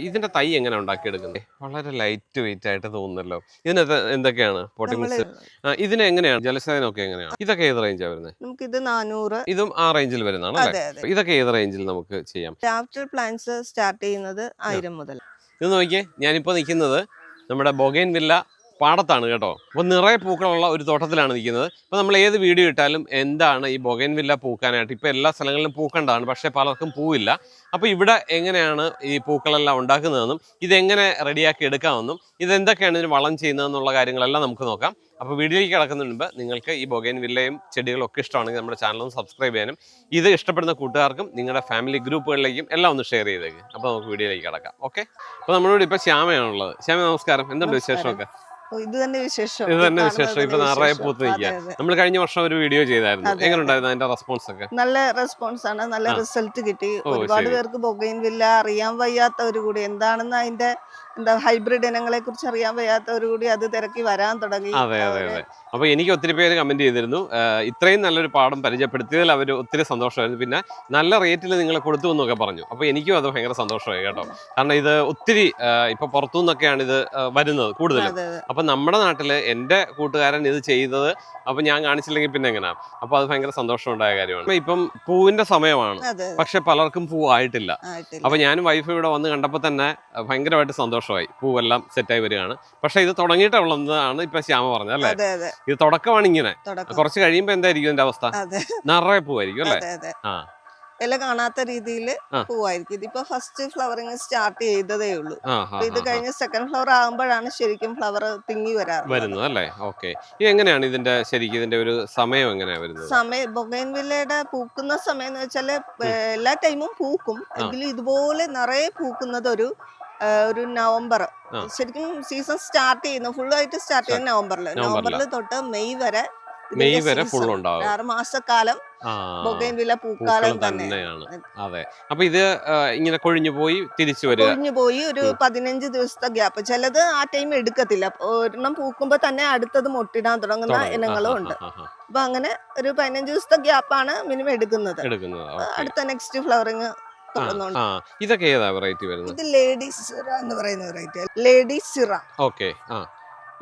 ഇതിന്റെ തൈ എങ്ങനെ ഉണ്ടാക്കിയെടുക്കുന്നത്? വളരെ ലൈറ്റ് വെയിറ്റ് ആയിട്ട് തോന്നുന്നല്ലോ. ഇതിനകത്ത് എന്തൊക്കെയാണ് പോട്ടിംഗ് നമ്മള് മിക്സ്? ഇതിന് എങ്ങനെയാണ് ജലസേചനമൊക്കെ എങ്ങനെയാണ്? ഇതൊക്കെ ഏത് റേഞ്ചാ വരുന്നത്? നമുക്കിത് 400. ഇതും ആ റേഞ്ചിൽ വരുന്നതാണ് അതെ, അല്ലേ? അതെ. ഇതൊക്കെ ഏത് റേഞ്ചിൽ നമുക്ക് ചെയ്യാം? ഗ്രാഫ്റ്റഡ് പ്ലാന്റ്സ് സ്റ്റാർട്ട് ചെയ്യുന്നത് 1000 മുതൽ. ഇത് നോക്കിയേ, ഞാനിപ്പോൾ നിൽക്കുന്നത് നമ്മുടെ ബൊഗൈൻവില്ല പാടത്താണ് കേട്ടോ. അപ്പോൾ നിറയെ പൂക്കളുള്ള ഒരു തോട്ടത്തിലാണ് നിൽക്കുന്നത്. അപ്പോൾ നമ്മൾ ഏത് വീഡിയോ ഇട്ടാലും എന്താണ് ഈ ബൊഗൈൻവില്ല പൂക്കാനായിട്ട്, ഇപ്പോൾ എല്ലാ സ്ഥലങ്ങളിലും പൂക്കണ്ടാണ്, പക്ഷേ പലർക്കും പൂവില്ല. അപ്പോൾ ഇവിടെ എങ്ങനെയാണ് ഈ പൂക്കളെല്ലാം ഉണ്ടാക്കുന്നതെന്നും ഇതെങ്ങനെ റെഡിയാക്കി എടുക്കാമെന്നും ഇതെന്തൊക്കെയാണ് ഇതിന് വളം ചെയ്യുന്നതെന്നുള്ള കാര്യങ്ങളെല്ലാം നമുക്ക് നോക്കാം. അപ്പോൾ വീഡിയോയിലേക്ക് കിടക്കുന്നതിന് മുമ്പ് നിങ്ങൾക്ക് ഈ ബൊഗൈൻവില്ലയും ചെടികളും ഒക്കെ ഇഷ്ടമാണെങ്കിൽ നമ്മുടെ ചാനൽ ഒന്ന് സബ്സ്ക്രൈബ് ചെയ്യാനും ഇത് ഇഷ്ടപ്പെടുന്ന കൂട്ടുകാർക്കും നിങ്ങളുടെ ഫാമിലി ഗ്രൂപ്പുകളിലേക്കും എല്ലാം ഒന്ന് ഷെയർ ചെയ്തേക്ക്. അപ്പോൾ നമുക്ക് വീഡിയോയിലേക്ക് കിടക്കാം. ഓക്കെ, അപ്പോൾ നമ്മളോട് ഇപ്പോൾ ശ്യാമയാണുള്ളത്. ശ്യാമ നമസ്കാരം, എന്തുണ്ട് വിശേഷമൊക്കെ? ഇത് തന്നെ വിശേഷം. ഇത് തന്നെ വിശേഷം. ഇപ്പൊ നിറയെ പൂത്ത് നിൽക്കുക. നമ്മൾ കഴിഞ്ഞ വർഷം ഒരു വീഡിയോ ചെയ്തായിരുന്നു. എങ്ങനെ ഉണ്ടായിരുന്നു അതിന്റെ റെസ്പോൺസ് ഒക്കെ? നല്ല റെസ്പോൺസ് ആണ്, നല്ല റിസൾട്ട് കിട്ടി. ഒരുപാട് പേർക്ക് ബൊഗൈൻവില്ല അറിയാൻ വയ്യാത്തവർ കൂടി എന്താണെന്ന് അതിന്റെ ഹൈബ്രിഡ് ഇനങ്ങളെ കുറിച്ച് അറിയാൻ വയ്യാത്തവർ കൂടി അത് തിരക്കി വരാൻ തുടങ്ങി. അതെ അതെ അതെ. അപ്പൊ എനിക്ക് ഒത്തിരി പേര് കമന്റ് ചെയ്തിരുന്നു, ഇത്രയും നല്ലൊരു പാഠം പരിചയപ്പെടുത്തിയതിൽ അവർ ഒത്തിരി സന്തോഷമായിരുന്നു. പിന്നെ നല്ല റേറ്റിൽ നിങ്ങൾ കൊടുത്തു എന്നൊക്കെ പറഞ്ഞു. അപ്പൊ എനിക്കും അത് ഭയങ്കര സന്തോഷമായി കേട്ടോ. കാരണം ഇത് ഒത്തിരി ഇപ്പൊ പുറത്തുനിന്നൊക്കെയാണ് ഇത് വരുന്നത് കൂടുതലും. അപ്പൊ നമ്മുടെ നാട്ടില് എന്റെ കൂട്ടുകാരൻ ഇത് ചെയ്തത് അപ്പൊ ഞാൻ കാണിച്ചില്ലെങ്കിൽ പിന്നെ എങ്ങനെയാ? അപ്പൊ അത് ഭയങ്കര സന്തോഷമുണ്ടായ കാര്യമാണ്. ഇപ്പം പൂവിന്റെ സമയമാണ്, പക്ഷെ പലർക്കും പൂവായിട്ടില്ല. അപ്പൊ ഞാനും വൈഫ് ഇവിടെ വന്ന് കണ്ടപ്പോ തന്നെ ഭയങ്കരമായിട്ട് സന്തോഷമായി. പൂവെല്ലാം സെറ്റായി വരികയാണ്. പക്ഷെ ഇത് തുടങ്ങിയിട്ടുള്ളതാണ് ഇപ്പൊ ശ്യാമ പറഞ്ഞത് അല്ലേ? ഇത് തുടക്കമാണ് ഇങ്ങനെ. കുറച്ച് കഴിയുമ്പോ എന്തായിരിക്കും ഇതിന്റെ അവസ്ഥ? നിറയെ പൂവായിരിക്കും അല്ലേ? ആ, ഇല കാണാത്ത രീതിയിൽ പൂവായിരിക്കും. ഇതിപ്പോ ഫസ്റ്റ് ഫ്ലവറിങ് സ്റ്റാർട്ട് ചെയ്തതേ ഉള്ളൂ. ഇത് കഴിഞ്ഞ് സെക്കൻഡ് ഫ്ലവർ ആകുമ്പോഴാണ് ശരിക്കും ഫ്ലവർ തിങ്ങി വരുന്നത് അല്ലേ? ഓക്കെ, എങ്ങനെയാണ് ഇതിന്റെ ശരിക്കും ഇതിന്റെ ഒരു സമയം എങ്ങനെയാ വരുന്നത്? സമയം ബൊഗൈൻവില്ലയുടെ പൂക്കുന്ന സമയം എന്ന് വെച്ചാല് എല്ലാ ടൈമും പൂക്കും, എങ്കിലും ഇതുപോലെ നിറയെ പൂക്കുന്നത് ഒരു നവംബർ. ശരിക്കും സീസൺ സ്റ്റാർട്ട് ചെയ്യുന്നത് ഫുള്ളായിട്ട് സ്റ്റാർട്ട് ചെയ്യുന്നത് നവംബറിൽ തൊട്ട് മെയ് വരെ ഫുൾ ഉണ്ടാവും. 6 മാസക്കാലം ബൊഗൈൻവില്ല പൂക്കാലം തന്നെയാണ്. അതെ. അപ്പൊ ഇത് ഇങ്ങനെ കൊഴിഞ്ഞു പോയി തിരിച്ചു വരിക, കൊഴിഞ്ഞു പോയി ഒരു 15 ദിവസത്തെ ഗ്യാപ്പ്. ചിലത് ആ ടൈം എടുക്കത്തില്ല. ഒരെണ്ണം പൂക്കുമ്പോ തന്നെ അടുത്തത് മൊട്ടിടാൻ തുടങ്ങുന്ന ഇനങ്ങളും ഉണ്ട്. അപ്പൊ അങ്ങനെ ഒരു 15 ദിവസത്തെ ഗ്യാപ്പാണ് മിനിമം എടുക്കുന്നത്. അടുത്ത നെക്സ്റ്റ് ഫ്ലവറിങ്. ഇതൊക്കെ ഏതാ വെറൈറ്റി വരുന്നത്? ഇത് ലേഡി സിറ എന്ന് പറയുന്ന വെറൈറ്റി. ലേഡി സിറ. ഓക്കെ.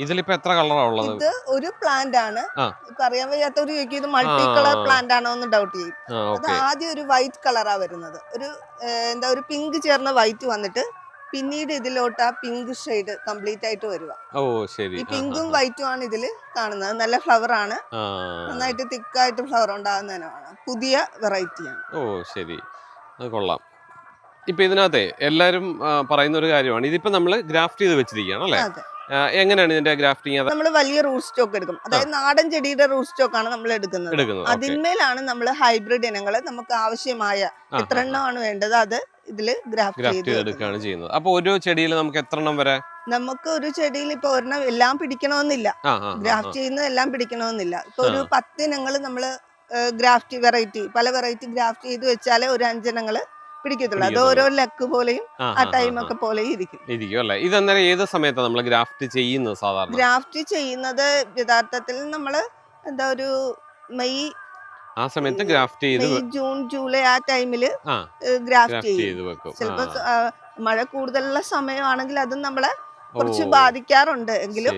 ഇതിലിപ്പോ എത്ര കളറാ ഉള്ളത്? ഇത് ഒരു പ്ലാന്റ് ആണ്. ഇപ്പൊ അറിയാൻ വയ്യാത്തവര് ചോദിക്കും ഇത് മൾട്ടി കളർ പ്ലാന്റ് ആണോ എന്ന് ഡൗട്ട് ചെയ്യും. അത് ആദ്യം ഒരു വൈറ്റ് കളറാ വരുന്നത്. ഒരു പിങ്ക് ചേർന്ന വൈറ്റ് വന്നിട്ട് പിന്നീട് ഇതിലോട്ട് ആ പിങ്ക് ഷെയ്ഡ് കംപ്ലീറ്റ് ആയിട്ട് വരുക. ഈ പിങ്കും വൈറ്റും ആണ് ഇതില് കാണുന്നത്. നല്ല ഫ്ലവർ ആണ്, നന്നായിട്ട് തിക്കായിട്ട് ഫ്ലവർ ഉണ്ടാകുന്നതിനാണ്. പുതിയ വെറൈറ്റിയാണ്. ശരി, അത് കൊള്ളാം. ഇപ്പൊ ഇതിനകത്തെ എല്ലാരും പറയുന്ന ഒരു കാര്യമാണ്, ഇതിപ്പോ നമ്മള് ഗ്രാഫ്റ്റ് ചെയ്ത് വെച്ചിരിക്കുകയാണ് അല്ലേ? എങ്ങനെയാണ് ഇതിന്റെ ഗ്രാഫ്റ്റിംഗ്? നമ്മൾ വലിയ റൂട്ട് സ്റ്റോക്ക് എടുക്കും. അതായത് നാടൻ ചെടിയുടെ റൂട്ട് സ്റ്റോക്ക് ആണ് നമ്മൾ എടുക്കുന്നത്. അതിന്മേലാണ് നമ്മൾ ഹൈബ്രിഡ് ഇനങ്ങൾ നമുക്ക് ആവശ്യമായ എത്ര എണ്ണമാണ് വേണ്ടത് അത് ഇതില് ഗ്രാഫ്റ്റ് ചെയ്തെടുക്കുകയാണ് ചെയ്യുന്നത്. അപ്പൊ ഒരു ചെടിയിൽ നമുക്ക് എത്ര എണ്ണം വരെ? നമുക്ക് ഒരു ചെടിയിൽ ഇപ്പൊ ഒരെണ്ണം എല്ലാം പിടിക്കണമെന്നില്ല. ഗ്രാഫ്റ്റ് ചെയ്യുന്നത് എല്ലാം പിടിക്കണമെന്നില്ല. ഇപ്പൊ ഒരു 10 ഇനങ്ങൾ നമ്മള് ഗ്രാഫ്റ്റ് പല വെറൈറ്റി ഗ്രാഫ്റ്റ് ചെയ്ത് വെച്ചാലേ ഒരു 5 ഇനങ്ങള് പിടിക്കത്തുള്ളൂ. അത് ഓരോ ലക്ക് പോലെയും ആ ടൈം ഒക്കെ പോലെയും ഇരിക്കും അല്ലേ? ഇതെന്തായാലും ഏത് സമയത്താണ് നമ്മൾ ഗ്രാഫ്റ്റ് ചെയ്യുന്നത്? സാധാരണ ഗ്രാഫ്റ്റ് ചെയ്യുന്നത് യഥാർത്ഥത്തിൽ നമ്മള് ഒരു മെയ് ആ സമയത്ത് ഗ്രാഫ്റ്റ് ചെയ്ത് ജൂൺ ജൂലൈ ആ ടൈമില് ഗ്രാഫ്റ്റ് ചെയ്ത് വെക്കും. ചിലപ്പോ മഴ കൂടുതലുള്ള സമയമാണെങ്കിൽ അതും നമ്മളെ കുറച്ച് ബാധിക്കാറുണ്ട്. എങ്കിലും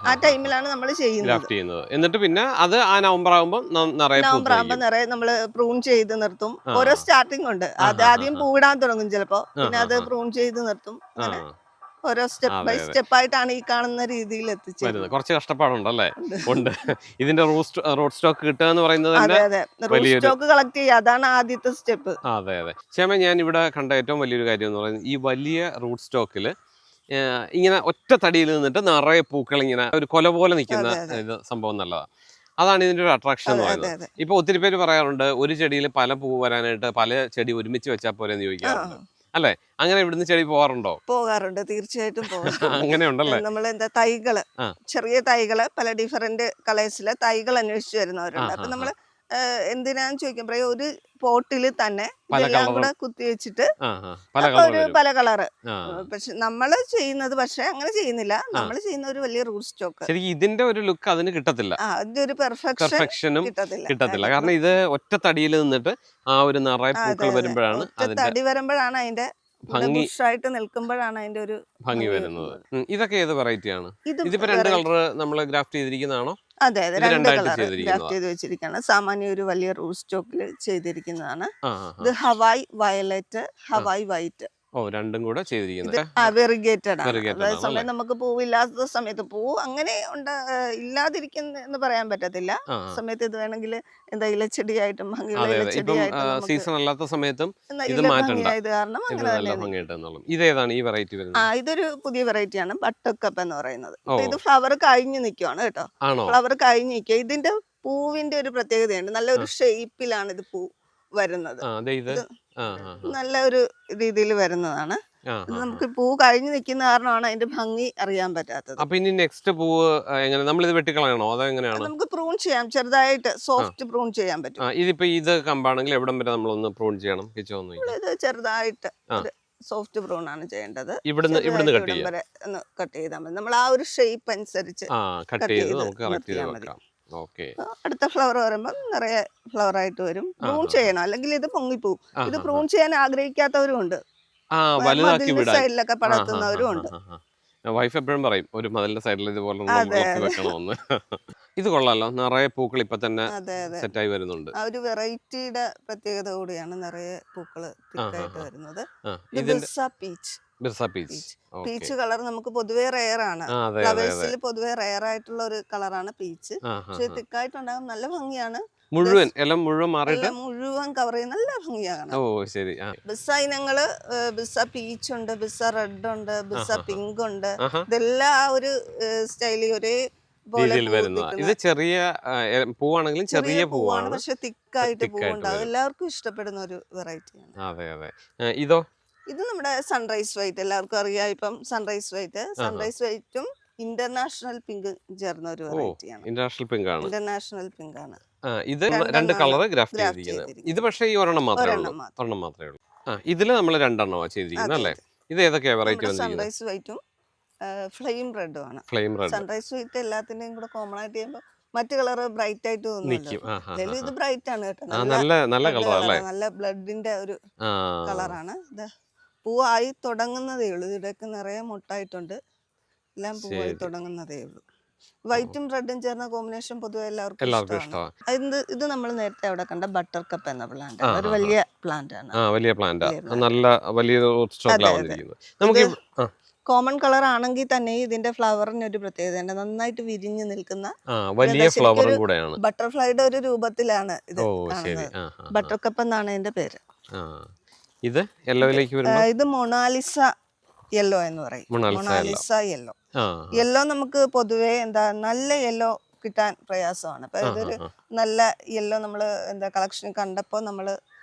ആ ടൈമിലാണ് നമ്മൾ ചെയ്യുന്നത്. എന്നിട്ട് പിന്നെ അത് ആ നവംബർ ആകുമ്പോൾ നിറയെ നമ്മള് പ്രൂൺ ചെയ്ത് നിർത്തും. ഓരോ സ്റ്റാർട്ടിംഗ് ഉണ്ട്. അത് ആദ്യം പൂവിടാൻ തുടങ്ങും ചിലപ്പോ, പിന്നെ അത് പ്രൂൺ ചെയ്ത് നിർത്തും. ഓരോ സ്റ്റെപ്പ് ബൈ സ്റ്റെപ്പ് ആയിട്ടാണ് ഈ കാണുന്ന രീതിയിൽ എത്തിച്ചത്. കുറച്ച് കഷ്ടപ്പാടുണ്ടല്ലേ? ഉണ്ട്. ഇതിന്റെ റൂട്ട് സ്റ്റോക്ക് കിട്ടുക എന്ന് പറയുന്നത് റൂട്ട് സ്റ്റോക്ക് കളക്ട് ചെയ്യുക, അതാണ് ആദ്യത്തെ സ്റ്റെപ്പ്. അതെ അതെ. ക്ഷേമ, ഞാൻ ഇവിടെ കണ്ട ഏറ്റവും വലിയൊരു കാര്യം എന്ന് പറയുന്നത് ഈ വലിയ റൂട്ട് സ്റ്റോക്കില് ഇങ്ങനെ ഒറ്റ തടിയിൽ നിന്നിട്ട് നിറയെ പൂക്കൾ ഇങ്ങനെ ഒരു കൊല പോലെ നിൽക്കുന്ന ഇത് സംഭവം നല്ലതാണ്. അതാണ് ഇതിന്റെ ഒരു അട്രാക്ഷൻ എന്ന് പറയുന്നത്. ഇപ്പൊ ഒത്തിരി പേര് പറയാറുണ്ട് ഒരു ചെടിയിൽ പല പൂ വരാനായിട്ട് പല ചെടി ഒരുമിച്ച് വെച്ചാൽ പോലെ എന്ന് ചോദിക്കാറുണ്ട് അല്ലെ? അങ്ങനെ ഇവിടുന്ന് ചെടി പോകാറുണ്ട് തീർച്ചയായിട്ടും അങ്ങനെ ഉണ്ടല്ലേ? നമ്മൾ തൈകള്, ചെറിയ തൈകള് പല ഡിഫറെന്റ് കളേഴ്സിലെ തൈകൾ അന്വേഷിച്ചു വരുന്നവരുണ്ട്. അപ്പൊ നമ്മള് എന്തിനാന്ന് ചോദിക്കുമ്പോ ഒരു പോട്ടിൽ തന്നെ ഇതെല്ലാം കൂടെ കുത്തി വെച്ചിട്ട് പല കളറ്. പക്ഷെ നമ്മള് ചെയ്യുന്നത് അങ്ങനെ ചെയ്യുന്നില്ല. നമ്മൾ ചെയ്യുന്ന ഒരു വലിയ റൂട്ട് സ്റ്റോക്ക്. ഇതിന്റെ ഒരു ലുക്ക് അതിന് കിട്ടത്തില്ല. അതിന്റെ ഒരു പെർഫെക്ഷനും കിട്ടത്തില്ല. കാരണം ഇത് ഒറ്റ തടിയിൽ നിന്നിട്ട് ആ ഒരു നിറയെ പൂക്കൾ വരുമ്പോഴാണ് തടി വരുമ്പോഴാണ് അതിന്റെ ഭംഗി ബുഷായിട്ട് നിൽക്കുമ്പോഴാണ് അതിന്റെ ഒരു ഭംഗി വരുന്നത്. ഇതൊക്കെ ഏത് വെറൈറ്റി ആണ്? ഇത് ഇതിപ്പോ രണ്ട് കളർ നമ്മൾ ഗ്രാഫ്റ്റ് ചെയ്തിരിക്കുന്നതാണോ? അതെ അതെ, ഇത് രണ്ട് രണ്ടായിട്ട് കളർ ചെയ്തിരിക്കുന്നതാ? ഗ്രാഫ്റ്റ് ചെയ്ത് വെച്ചിരിക്കുകയാണ്. സാമാന്യ ഒരു വലിയ റൂൾ സ്റ്റോക്കിൽ ചെയ്തിരിക്കുന്നതാണ്. ഇത് ആ. Hawaii violet, Hawaii white. ഓ, രണ്ടും കൂടെ ഇത് ചെയ്തിരിക്കുന്നത്. വെറിഗേറ്റഡ് ആണ്. Variegated അതായത് ആണല്ലേ? സമയം നമുക്ക് പൂവില്ലാത്ത സമയത്ത് പൂ അങ്ങനെ ഇല്ലാതിരിക്കുന്ന എന്ന് പറയാൻ പറ്റത്തില്ല. ആ, സമയത്ത് ഇത് വേണമെങ്കിൽ എന്താ ഇലച്ചെടിയായിട്ടും ഭംഗിയുള്ള അതെ അതെ. ഇപ്പം ഇലച്ചെടിയായിട്ടും നമുക്ക് സീസൺ അല്ലാത്ത സമയത്തും ഇത് ഇല മാറ്റണ്ട. ഭംഗിയായത് കാരണം ഇത് അങ്ങനെ നല്ല തന്നെ ഭംഗിയായിട്ട് എന്നുള്ളത്. ഇതേതാണ് ഈ വെറൈറ്റി വരുന്നത്? ഇതൊരു പുതിയ വെറൈറ്റിയാണ് ബട്ടർകപ്പ് എന്ന് പറയുന്നത്. ഓ. ഇത് ഫ്ലവർ കഴിഞ്ഞ് നിൽക്കുവാണ് കേട്ടോ. ആണോ? ഫ്ലവർ കഴിഞ്ഞ് നിൽക്കുക. ഇതിന്റെ പൂവിന്റെ ഒരു പ്രത്യേകതയുണ്ട്. നല്ലൊരു ഷേപ്പിലാണ് ഇത് പൂ വരുന്നത്. അതെ, ഇത് ഇത് ആ, ആ, ആ. നല്ല ഒരു രീതിയിൽ വരുന്നതാണ്. ആ, ഇത് ആ, ആ. നമുക്ക് പൂ കഴിഞ്ഞ് നിൽക്കുന്ന കാരണമാണ് അതിന്റെ ഭംഗി അറിയാൻ പറ്റാത്തത്. അപ്പൊ ഇനി നെക്സ്റ്റ് പൂവ് എങ്ങനെ നമ്മൾ ഇത് വെട്ടിക്കളയണോ അതോ അത് എങ്ങനെയാണ്? നമുക്ക് പ്രൂൺ ചെയ്യാം, ചെറുതായിട്ട് സോഫ്റ്റ് പ്രൂൺ ചെയ്യാൻ പറ്റും. ഇതിപ്പോ ഇത് കമ്പാണെങ്കിൽ എവിടം വരെ നമ്മളൊന്ന് പ്രൂൺ ചെയ്യണം? കിച്ചോന്ന് ഇത് ചെറുതായിട്ട് ആ. സോഫ്റ്റ് പ്രൂൺ ആണ് ചെയ്യേണ്ടത്. ഇവിടുന്ന് ചെറുതായിട്ട് കട്ട് ഇവിടം ചെയ്യാം. വരെ ഒന്ന് കട്ട് ചെയ്താൽ മതി. നമ്മൾ ആ ഒരു ഷേപ്പ് അനുസരിച്ച് കട്ട് cut ചെയ്ത് ചെയ്ത് നമുക്ക് കളക്ട് ചെയ്ത് നിർത്തിയാൽ മതി. വെക്കാം. ഓക്കെ. അടുത്ത ഫ്ലവർ വരുമ്പോൾ നിറയെ ഫ്ലവർ ആയിട്ട് വരും. പ്രൂൺ ചെയ്യണം, അല്ലെങ്കിൽ ഇത് പൊങ്ങിപ്പോവും. ഇത് പ്രൂൺ ചെയ്യാൻ ആഗ്രഹിക്കാത്തവരും ഉണ്ട്. വലുതാക്കി വിടാൻ. സൈഡിലൊക്കെ പടർത്തുന്നവരും ഉണ്ട്. വൈഫ് എപ്പോഴും പറയും ഒരു മതിലിന്റെ സൈഡിൽ ഇതുപോലെ ഒരെണ്ണം അതെ, വളർത്തി അതെ. വെക്കണമെന്ന്. ഇത് കൊള്ളാലോ, നിറയെ പൂക്കൾ ഇപ്പൊ തന്നെ അതെ അതെ, സെറ്റായി വരുന്നുണ്ട്. ആ ഒരു വെറൈറ്റിയുടെ പ്രത്യേകത കൂടിയാണ് നിറയെ പൂക്കള് തിക്കായിട്ട് വരുന്നത്. ഇത് ഇതിന്റെ Birsa peach. Birsa peach. Peach colour നമുക്ക് പൊതുവേ റെയർ ആണ്. അതെ അതെ അതെ. ഫ്ലവേഴ്സിൽ പൊതുവേ റെയർ ആയിട്ടുള്ള ഒരു കളറാണ് പീച്ച്. ആ, ആ, പക്ഷെ ആ. തിക്കായിട്ടുണ്ടാകും, നല്ല ഭംഗിയാണ്. മുഴുവൻ എല്ലാം മുഴുവൻ മാറിയിട്ട്. എല്ലാം മുഴുവൻ കവർ ചെയ്യുന്ന നല്ല ഭംഗിയാണ്. ഓ ശരി. ബിസ ഇനങ്ങള് ബിസ പീച്ച് ഉണ്ട്, ബിസ റെഡ് ഉണ്ട്, ബിസ പിങ്ക് ഉണ്ട്. ആഹാ. ഇതെല്ലാം ആ ഒരു സ്റ്റൈലിൽ ഒരേ പോലെ രീതിയിൽ വരുന്നതാ. ഇത് ചെറിയ പൂവാണെങ്കിലും ചെറിയ പൂവാണ്. പക്ഷെ തിക്കായിട്ട് thick ആയിട്ട് പൂവുണ്ടാവും. വരും. എല്ലാവർക്കും ഇഷ്ടപ്പെടുന്ന ഒരു വെറൈറ്റിയാണ്. അതെ അതെ. ഇതോ? ഇത് നമ്മുടെ സൺറൈസ് വൈറ്റ്, എല്ലാവർക്കും അറിയാം ഇപ്പം സൺറൈസ് വൈറ്റ്. സൺറൈസ് വൈറ്റും ഇന്റർനാഷണൽ പിങ്ക് ചേർന്ന ഒരു വെറൈറ്റിയാണ്. ഇന്റർനാഷണൽ പിങ്ക് ആണ്. ഇന്റർനാഷണൽ പിങ്ക് ആണ്. ഇത് രണ്ട് കളർ ഗ്രാഫ്റ്റ് graft ചെയ്തിരിക്കുന്നത്. ചെയ്തിരിക്കുന്നത്. ഇത് പക്ഷേ ഈ ഒരെണ്ണം മാത്രമേ ഉള്ളൂ. ഒരെണ്ണം മാത്രം. ഒരെണ്ണം മാത്രമേ ഉള്ളൂ. ഇതില് നമ്മൾ രണ്ടെണ്ണമാണ് ചെയ്തിരിക്കുന്നത് അല്ലേ? ഇത് ഏതൊക്കെയാ വെറൈറ്റി വന്നിരിക്കുന്നത്? സൺറൈസ് വൈറ്റും ഫ്ലെയിം റെഡും ആണ്. ഫ്ലെയിം റെഡ് സൺറൈസ് വൈറ്റ് എല്ലാത്തിന്റെയും കൂടെ കോമൺ ആയിട്ട് ചെയ്യുമ്പോൾ മറ്റു കളർ ബ്രൈറ്റ് ആയിട്ട് തോന്നുന്നു. നിൽക്കും. ഇത് ബ്രൈറ്റ് ആണ് കേട്ടോ. നല്ല കളർ അല്ലേ? നല്ല ബ്ലഡിന്റെ ഒരു കളറാണ്. ഇത് പൂവായി തുടങ്ങുന്നതേ ഉള്ളൂ. ഇതിടക്ക് നിറയെ മുട്ടായിട്ടുണ്ട്. എല്ലാം പൂവായി തുടങ്ങുന്നതേ ഉള്ളൂ. വൈറ്റും റെഡും ചേർന്ന കോമ്പിനേഷൻ പൊതുവെ എല്ലാവർക്കും ഇഷ്ടമാണ്. ഇത് നമ്മൾ നേരത്തെ അവിടെ കണ്ട ബട്ടർ കപ്പ് എന്ന പ്ലാന്റ്, ഒരു വലിയ പ്ലാന്റ് ആണ്. വലിയ പ്ലാന്റ്, നല്ല വലിയ സ്റ്റോക്കിലാണ് വന്നിരിക്കുന്നത്. നമുക്ക് കോമൺ കളർ ആണെങ്കിൽ തന്നെ ഇതിന്റെ ഫ്ലവറിന് ഒരു പ്രത്യേകത, നന്നായിട്ട് വിരിഞ്ഞു നിൽക്കുന്ന വലിയ ഫ്ലവറും കൂടെയാണ്. ബട്ടർഫ്ലൈയുടെ ഒരു രൂപത്തിലാണ് ഇത് കാണുന്നത്. ബട്ടർ കപ്പ് എന്നാണ് ഇതിന്റെ പേര്. ഇത് യെല്ലോയിലേക്ക് വരുമ്പോൾ ഇത് മൊണാലിസ യെല്ലോ എന്ന് പറയും. Mona Lisa yellow. യെല്ലോ നമുക്ക് പൊതുവേ നല്ല യെല്ലോ കിട്ടാൻ പ്രയാസമാണ്. അപ്പൊ ഇതൊരു നല്ല യെല്ലോ നമ്മള് കളക്ഷനിൽ കണ്ടപ്പോ നമ്മള്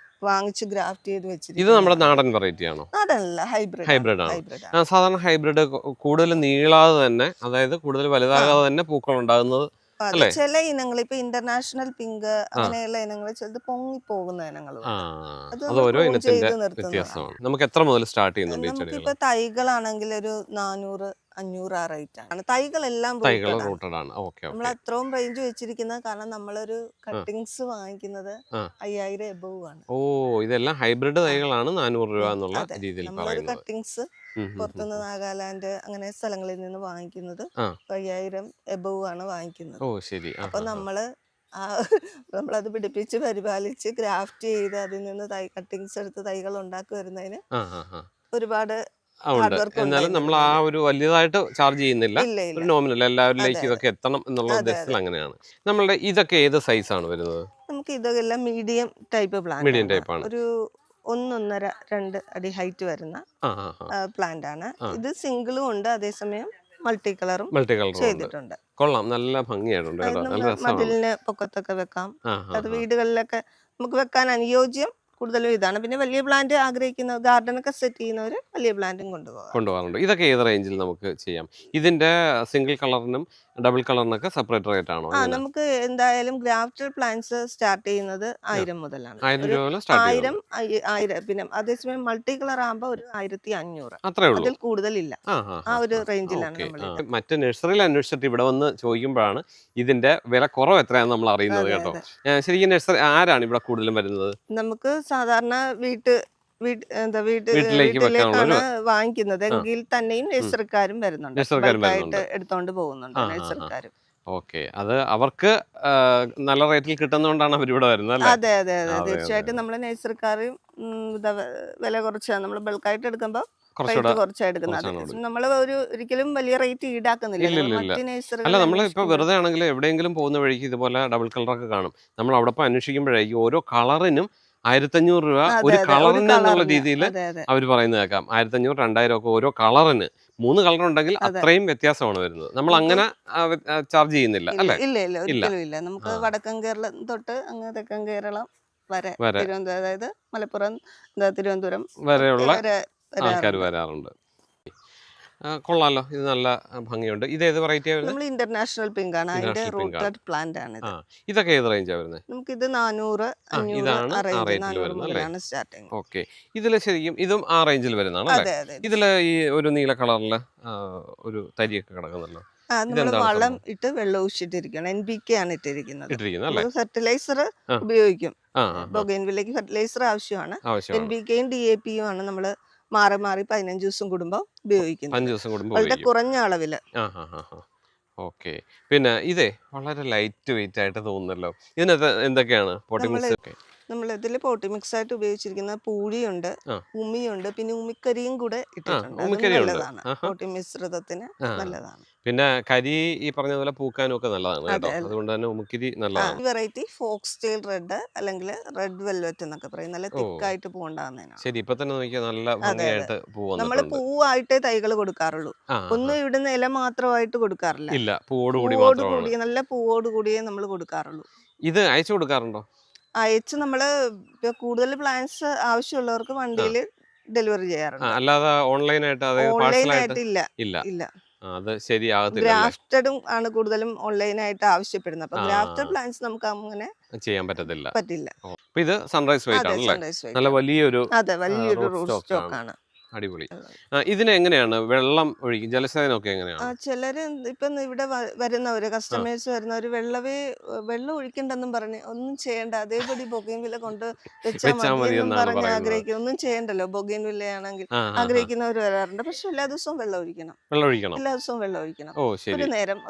വാങ്ങിച്ച് ഗ്രാഫ്റ്റ് ചെയ്ത് വെച്ചിരിക്കും. ഇത് നമ്മുടെ നാടൻ വെറൈറ്റി ആണോ? നാടനല്ല, ഹൈബ്രിഡ് ആണ്. സാധാരണ ഹൈബ്രിഡ് കൂടുതൽ നീളാതെ തന്നെ, അതായത് കൂടുതൽ വലുതാകാതെ തന്നെ പൂക്കൾ ഉണ്ടാകുന്നത്. ചില ഇനങ്ങൾ ഇപ്പൊ ഇന്റർനാഷണൽ പിങ്ക് അങ്ങനെയുള്ള ഇനങ്ങൾ ചിലത് പൊങ്ങിപ്പോകുന്ന ഇനങ്ങളും. അത് ഓരോ ഇനത്തിന്റെ വ്യത്യാസമാണ്. നമുക്ക് എത്ര മുതൽ സ്റ്റാർട്ട് ചെയ്യുന്നുണ്ട് ഈ ചെടികൾ? നമുക്കിപ്പോ തൈകളാണെങ്കിൽ ഒരു 400-500 ആ റേറ്റ് ആണ്. തൈകളെല്ലാം റൂട്ടഡ് ആണ്. നമ്മൾ അത്രയും റേഞ്ച് വെച്ചിരിക്കുന്നത് കാരണം നമ്മളൊരു കട്ടിങ്സ് വാങ്ങിക്കുന്നത് 5000 എബവ് ആണ്. ഓ, ഇതെല്ലാം ഹൈബ്രിഡ് തൈകളാണ് 400 രൂപ എന്നുള്ള രീതിയിൽ പറയുന്നത്. കട്ടിങ്സ് പുറത്തുനിന്ന് നാഗാലാൻഡ് അങ്ങനെ സ്ഥലങ്ങളിൽ നിന്ന് വാങ്ങിക്കുന്നത് 5000 എബവ് ആണ് വാങ്ങിക്കുന്നത്. ഓ ശരി. അപ്പൊ നമ്മളത് പിടിപ്പിച്ച് പരിപാലിച്ച് ഗ്രാഫ്റ്റ് ചെയ്ത് അതിൽ നിന്ന് കട്ടിങ്സ് എടുത്ത് തൈകൾ ഉണ്ടാക്കി വരുന്നതിന് ഒരുപാട് എന്നാലും നമ്മൾ ആ ഒരു വലിയതായിട്ട് ചാർജ് ചെയ്യുന്നില്ല. ഒരു നോമിനൽ എല്ലാവരിലേക്കും ഇതൊക്കെ എത്തണം എന്നുള്ള ഉദ്ദേശത്തിൽ അങ്ങനെയാണ്. നമ്മളുടെ ഇതൊക്കെ ഏത് സൈസ് ആണ് വരുന്നത്? നമുക്ക് ഇതെല്ലാം medium type plant. Medium type ആണ്. ഒരു 1-1.5-2 അടി ഹൈറ്റ് വരുന്ന പ്ലാന്റ് ആണ്. ഇത് സിംഗിളും ഉണ്ട്, അതേസമയം മൾട്ടി കളറും ചെയ്തിട്ടുണ്ട്. കൊള്ളാം, നല്ല ഭംഗിയായിട്ടുണ്ട്. മതിലിന് പൊക്കത്തൊക്കെ വെക്കാം. അത് വീടുകളിലൊക്കെ നമുക്ക് വെക്കാൻ അനുയോജ്യം കൂടുതലും ഇതാണ്. പിന്നെ വലിയ പ്ലാന്റ് ആഗ്രഹിക്കുന്ന ഗാർഡനൊക്കെ സെറ്റ് ചെയ്യുന്നവര് വലിയ പ്ലാന്റും കൊണ്ടുപോകാറുണ്ട്. ഇതൊക്കെ ഏത് റേഞ്ചിൽ നമുക്ക് ചെയ്യാം? ഇതിന്റെ സിംഗിൾ കളറിനും ഡബിൾ കളറിനൊക്കെ സെപ്പറേറ്റ് റേറ്റ് ആണോ? നമുക്ക് എന്തായാലും ഗ്രാഫ്റ്റഡ് പ്ലാന്റ്സ് സ്റ്റാർട്ട് ചെയ്യുന്നത് 1000 മുതലാണ്. 1000 പിന്നെ അതേസമയം മൾട്ടി കളർ ആകുമ്പോ ഒരു 1500, അതിൽ കൂടുതലില്ല. ആ ഒരു റേഞ്ചിലാണ്. മറ്റു നഴ്സറിയിൽ അന്വേഷിച്ചിട്ട് ഇവിടെ വന്ന് ചോദിക്കുമ്പോഴാണ് ഇതിന്റെ വില കുറവ് എത്രയാണെന്ന് നമ്മൾ അറിയുന്നത് കേട്ടോ. ശരിക്കും നഴ്സറി ആരാണ് ഇവിടെ കൂടുതലും വരുന്നത്? നമുക്ക് സാധാരണ വീട്ട് വീട്ടിലേക്ക് വീട്ടിലേക്കാണ് വെക്കാനുള്ള വാങ്ങിക്കുന്നത് എങ്കിൽ തന്നെയും നഴ്സറിക്കാരും വരുന്നുണ്ട്, നഴ്സറിക്കാരും ബൾക്കായിട്ട് വരുന്നുണ്ട്. എടുത്തോണ്ട് പോകുന്നുണ്ട് ആ, ആ, ആ. നഴ്സറിക്കാരും. ഓക്കെ, അത് അവർക്ക് നല്ല റേറ്റിൽ കിട്ടുന്നതുകൊണ്ടാണ് അവരിവിടെ വരുന്നത് അല്ലേ? അതെ അതെ അതെ, അതെ അതെ തീർച്ചയായിട്ടും നമ്മള് നഴ്സറിക്കാരും വില കുറച്ചാണ് നമ്മൾ ബൾക്കായിട്ട് എടുക്കുമ്പോൾ കുറച്ചുകൂടെ റേറ്റ് കുറച്ചാണ് എടുക്കുന്നത്. കുറച്ചാണ് അത് കൊടുക്കുന്നത്. നമ്മൾ ഒരിക്കലും വലിയ റേറ്റ് ഈടാക്കുന്നില്ല, ഇല്ല നമ്മൾ ഇല്ല ഇല്ല. മറ്റ് അല്ല, നഴ്സറികളെ നമ്മൾ ഇപ്പൊ അന്വേഷിക്കുമ്പോൾ. വെറുതെ ആണെങ്കിൽ എവിടെയെങ്കിലും പോകുന്ന വഴിക്ക് ഇതുപോലെ ഡബിൾ കളറൊക്കെ കാണും. നമ്മൾ അവിടെ പോയി അന്വേഷിക്കുമ്പോഴേക്കും ഓരോ കളറിനും 1500 രൂപ അതെ ഒരു അതെ, ഒരു കളറിന് എന്നുള്ള കളറിന്. രീതിയിൽ അതെ അതെ അവർ പറയുന്നത് കേൾക്കാം. 1500 2000 ഒക്കെ ഓരോ കളറിന്. 3 കളർ ഉണ്ടെങ്കിൽ അതെ. അത്രയും വ്യത്യാസമാണ് വരുന്നത്. നമ്മൾ നമുക്ക് അങ്ങനെ ചാർജ് ചെയ്യുന്നില്ല ഇല്ല അല്ലേ? ഇല്ല ഇല്ല, ഇല്ല. ഒരിക്കലും ഇല്ല. നമുക്ക് ആ, വടക്കൻ കേരളം തൊട്ട് അങ്ങ് തെക്കൻ കേരളം വരെ, വരെ തിരുവനന്തപുരം, അതായത് മലപ്പുറം, തിരുവനന്തപുരം ഒക്കെ വരെയുള്ള വരെ ആൾക്കാർ വരാറുണ്ട്. വരാറുണ്ട്. കൊള്ളാലോ, ഇത് നല്ല ഭംഗിയുണ്ട്. ഇത് ഏത് വെറൈറ്റിയാ വരുന്നത്? നമ്മൾ ഇന്റർനാഷണൽ പിങ്ക് ആണ്, അതിന്റെ ഇന്റർനാഷണൽ പിങ്ക് ആണ്. റൂട്ടഡ് പ്ലാന്റ് ആണ് ആ, ഇത്. ഇതൊക്കെ ഏത് റേഞ്ചാ വരുന്നത്? നമുക്കിത് 400 500 ഇതാണ് ആ ആ റേഞ്ച്, റേറ്റിൽ 400 വരുന്നത് അല്ലേ? മുതലാണ് സ്റ്റാർട്ടിങ്. ഓക്കെ, ഇതിൽ ശരിക്കും ഇതും ആ റേഞ്ചിൽ വരുന്നതാണ് അല്ലേ? അതെ അതെ. ഇതിൽ ഈ ഒരു നീല കളറിൽ ഒരു തരിയൊക്കെ കിടക്കുന്നല്ലോ, നമ്മൾ ഇതെന്താണ് വളം സംഭവം? ഇട്ട് വെള്ളം ഒഴിച്ചിട്ടിരിക്കണം. NPK ആണ് ഇട്ടിരിക്കുന്നത്. ഇട്ടിരിക്കുന്നത് അല്ലേ? നമുക്ക് ഫെർട്ടിലൈസർ ആ, ഉപയോഗിക്കും. ആ, ആ, ആ. ബൊഗൈൻവില്ലയ്ക്ക് ഫെർട്ടിലൈസർ ആവശ്യമാണ്. ആവശ്യമാണ്. NPKയും DAPയും ആണ് നമ്മൾ മാറി മാറി 15 ദിവസം കൂടുമ്പോൾ ഉപയോഗിക്കുന്നത്, 5 ദിവസം കൂടുമ്പോൾ വളരെ ഉപയോഗിക്കും. കുറഞ്ഞ അളവിൽ. ആ, ആ, ആ, ആ. ഓക്കെ, പിന്നെ ഇതേ വളരെ ലൈറ്റ് വെയിറ്റ് ആയിട്ട് തോന്നുന്നല്ലോ. ഇതിനകത്ത് എന്തൊക്കെയാണ് പോട്ടി നമ്മൾ മിക്സ് ഒക്കെ? ഇതിൽ പോട്ടി മിക്സ് ആയിട്ട് ഉപയോഗിച്ചിരിക്കുന്ന പൂഴിയുണ്ട്, ആ, ഉമിയുണ്ട്, പിന്നെ ഉമിക്കരിയും കൂടെ ഇട്ടിട്ടുണ്ട്. അതും ഉമ്മിക്കരി ഉണ്ട്. നല്ലതാണ്, ആഹാ. പോട്ടി മിശ്രിതത്തിന് ആ, നല്ലതാണ്. പിന്നെ കരി ഈ പറഞ്ഞ പോലെ പൂക്കാനും ഒക്കെ നല്ലതാണ് അതെ കേട്ടോ. അതെ. അതുകൊണ്ട് തന്നെ ഉമുക്കിരി നല്ലതാണ്. ഈ വെറൈറ്റി ഫോക്സ് ടെയിൽ റെഡ് അല്ലെങ്കിൽ റെഡ് വെൽവെറ്റ് എന്നൊക്കെ പറയും. നല്ല ഓ, തിക്കായിട്ട് പൂവുണ്ടാകുന്നതിനാണ്. ശരി, ഇപ്പൊ തന്നെ നോക്കിയാൽ നല്ല അതെ അതെ. ഭംഗിയായിട്ട് പൂ നമ്മൾ വന്നിട്ടുണ്ട്. പൂവായിട്ടേ തൈകൾ കൊടുക്കാറുള്ളൂ, ആ, ആ, ഒന്നും ആ. ഇവിടുന്ന് ഇല മാത്രമായിട്ട് കൊടുക്കാറില്ല. ഇല്ല, പൂവോട് കൂടി പൂവോട് മാത്രമാണ്. കൂടിയ, നല്ല പൂവോട് കൂടിയേ നമ്മൾ കൊടുക്കാറുള്ളൂ. ഇത് അയച്ചു കൊടുക്കാറുണ്ടോ? അയച്ച് നമ്മൾ കൂടുതൽ പ്ലാന്റ്സ് ആവശ്യമുള്ളവർക്ക് ആ, വണ്ടിയിൽ ഡെലിവറി ആ, ചെയ്യാറുണ്ട്. അല്ലാതെ ഓൺലൈനായിട്ട്, അതായത് പാഴ്സലായിട്ട് ഓൺലൈനായിട്ട് ഇല്ല ഇല്ല. ഇല്ല. അത് ശരിയാകത്തില്ല അല്ലേ? ഗ്രാഫ്റ്റഡും ആണ് കൂടുതലും ഓൺലൈനായിട്ട് ആവശ്യപ്പെടുന്നത്. അപ്പൊ ആ, ഗ്രാഫ്റ്റഡ് പ്ലാന്റ്സ് നമുക്ക് അങ്ങനെ ചെയ്യാൻ പറ്റത്തില്ല. പറ്റില്ല. ഓ, അപ്പൊ ഇത് സൺറൈസ് വൈറ്റ് അതെ, ആണല്ലേ? സൺറൈസ് നല്ല വൈറ്റ്. വലിയൊരു അതെ, വലിയൊരു റൂട്ട് റൂട്ട് സ്റ്റോക്ക് സ്റ്റോക്ക് ആണ്. ആണ്. അടിപൊളി. ഇതിന് എങ്ങനെയാണ് വെള്ളം ഒഴിക്കും, ജലസേചനമൊക്കെ എങ്ങനെയാണ്? ചിലര് ഇപ്പം ഇവിടെ വരുന്നവര്, കസ്റ്റമേഴ്സ് വരുന്നവര് വെള്ളം ഒഴിക്കണ്ടെന്നും പറഞ്ഞ് ഒന്നും ചെയ്യണ്ട, അതേപടി ബൊഗൈൻവില്ല കൊണ്ട് വെച്ചാൽ വെച്ചാൽ മതി മതി എന്നും എന്നാണ് പറഞ്ഞ് പറയുന്നത്. ആഗ്രഹിക്കും. ഒന്നും ചെയ്യണ്ടല്ലോ, ബൊഗൈൻവില്ലയാണെങ്കിൽ ആ, ആ, ആ. ആഗ്രഹിക്കുന്നവർ വരാറുണ്ട്. പക്ഷെ എല്ലാ ദിവസവും വെള്ളം ഒഴിക്കണം, വെള്ളം ഒഴിക്കണം. എല്ലാ ദിവസവും വെള്ളം ഒഴിക്കണം. ഓ, ഒരു ശരി. നേരം